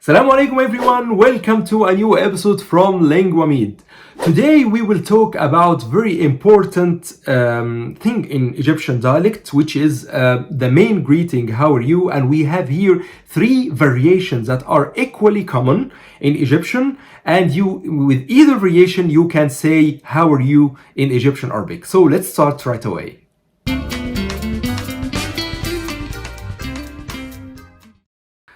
Assalamu alaikum everyone, welcome to a new episode from Linguamid. Today we will talk about very important thing in Egyptian dialect, which is the main greeting, how are you? And we have here three variations that are equally common in Egyptian, and with either variation you can say how are you in Egyptian Arabic. So let's start right away.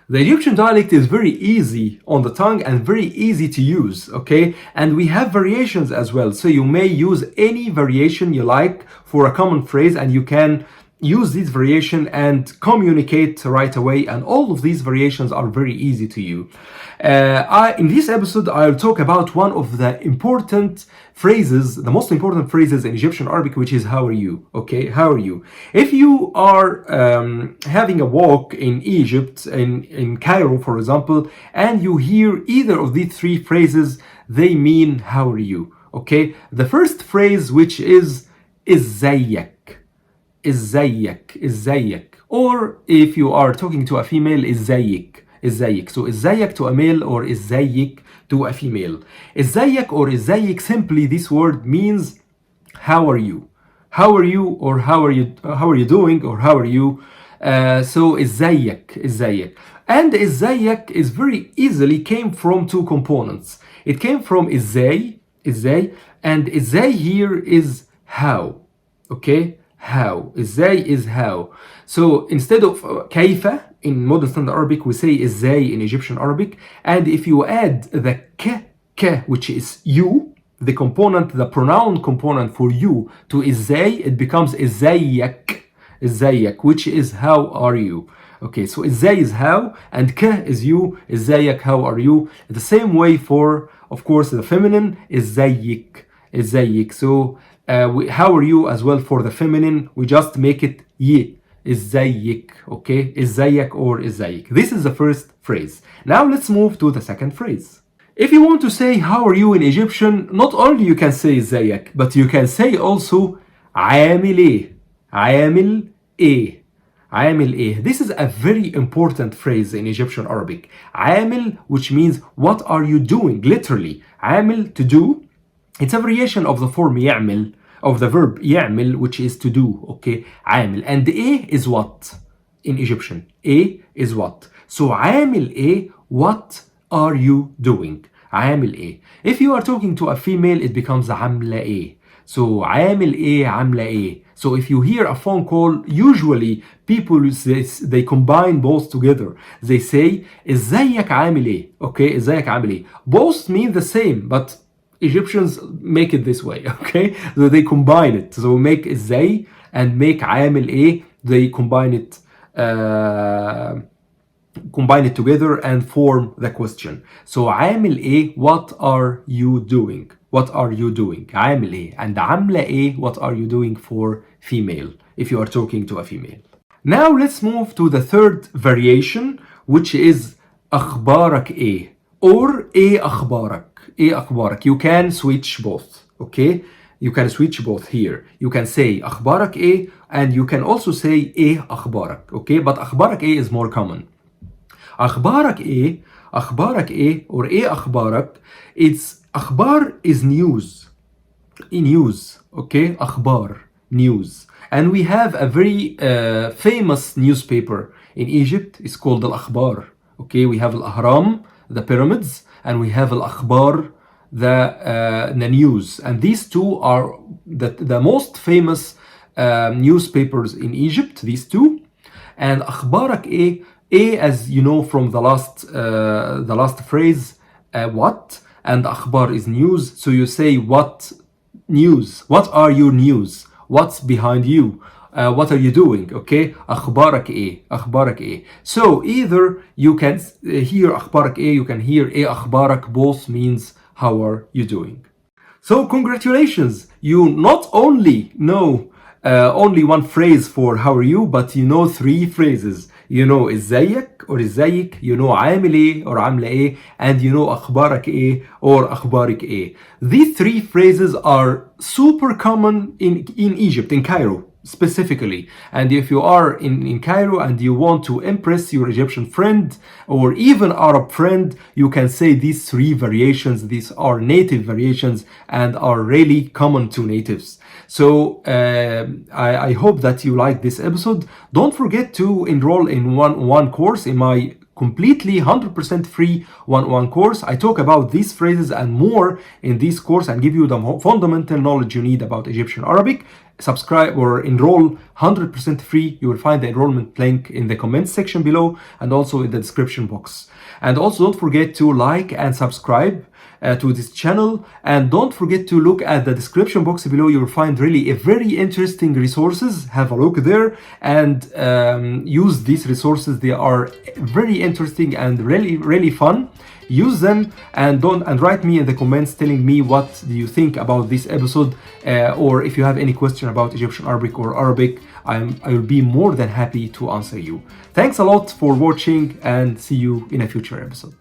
The Egyptian dialect is very easy on the tongue and very easy to use, okay? And we have variations as well. So you may use any variation you like for a common phrase, and you can use this variation and communicate right away. And all of these variations are very easy to you. In this episode, I'll talk about one of the important phrases, the most important phrases in Egyptian Arabic, which is how are you? Okay, how are you? If you are having a walk in Egypt, in Cairo, for example, and you hear either of these three phrases, they mean how are you? Okay, the first phrase, which is ازيك, ازيك, or if you are talking to a female, ازيك. So ازيك to a male or ازيك to a female. ازيك or ازيك, simply this word means how are you? How are you, or how are you doing, or how are you? So ازيك. And ازيك is very easily came from two components. It came from ازاي, and ازاي here is how. Okay, how. ازاي is how. So instead of كيف in modern standard Arabic, we say ازاي in Egyptian Arabic. And if you add the k, which is you, the pronoun component for you, to ازاي, it becomes ازيك, which is how are you. Okay, so ازاي is how, and k is you, ازيك, how are you. The same way for, of course, the feminine, ازيك. So how are you as well for the feminine, we just make it ye. ازيك, okay? ازيك or ازيك. This is the first phrase. Now let's move to the second phrase. If you want to say how are you in Egyptian, not only you can say ازيك, but you can say also عامل ايه. This is a very important phrase in Egyptian Arabic. عامل, which means what are you doing, literally. عامل, to do. It's a variation of the form يعمل, of the verb يعمل, which is to do, okay? عامل. And A is what in Egyptian? A is what. So عامل A, what are you doing? عامل A. If you are talking to a female, it becomes عاملة A. So عامل A, عاملة A. So if you hear a phone call, usually people they combine both together. They say ازيك عامل ايه? Okay, ازيك عامل ايه? Both mean the same, but Egyptians make it this way, okay? So they combine it. So make ازاي and make عامل ايه. They combine it together and form the question. So عامل ايه, what are you doing? What are you doing? عامل ايه. And عاملة ايه, what are you doing for female, if you are talking to a female. Now let's move to the third variation, which is أخبارك ايه, or ايه أخبارك. You can switch both, okay? You can switch both here. You can say أخبارك إيه, and you can also say إيه أخبارك, okay? But أخبارك إيه is more common. أخبارك إيه, or إيه أخبارك, it's أخبار is news, okay? أخبار, news. And we have a very famous newspaper in Egypt. It's called الأخبار, okay? We have الأهرام, the pyramids, and we have al-akhbar, the news. And these two are the most famous newspapers in Egypt, these two. And akhbarak a, as you know from the last phrase, what, and akhbar is news. So you say what news, what are your news, what's behind you, what are you doing, okay? أخبارك إيه. So either you can hear أخبارك إيه, you can hear إيه أخبارك, both means how are you doing. So congratulations, you not only know only one phrase for how are you, but you know three phrases. You know ازيك or ازيك, you know عامل ايه or عاملة ايه, and you know أخبارك ايه or أخبارك ايه. These three phrases are super common in Egypt, in Cairo. specifically. And if you are in Cairo and you want to impress your Egyptian friend or even Arab friend, you can say these three variations. These are native variations and are really common to natives. So I hope that you like this episode. Don't forget to enroll in one course, in my completely 100% free one course. I talk about these phrases and more in this course and give you the fundamental knowledge you need about Egyptian Arabic. Subscribe or enroll 100% free. You will find the enrollment link in the comments section below and also in the description box. And also don't forget to like and subscribe to this channel, and don't forget to look at the description box below. You will find really a very interesting resources. Have a look there and use these resources. They are very interesting and really fun. Use them and write me in the comments telling me what do you think about this episode, or if you have any question about Egyptian Arabic or Arabic, I will be more than happy to answer you. Thanks a lot for watching and see you in a future episode.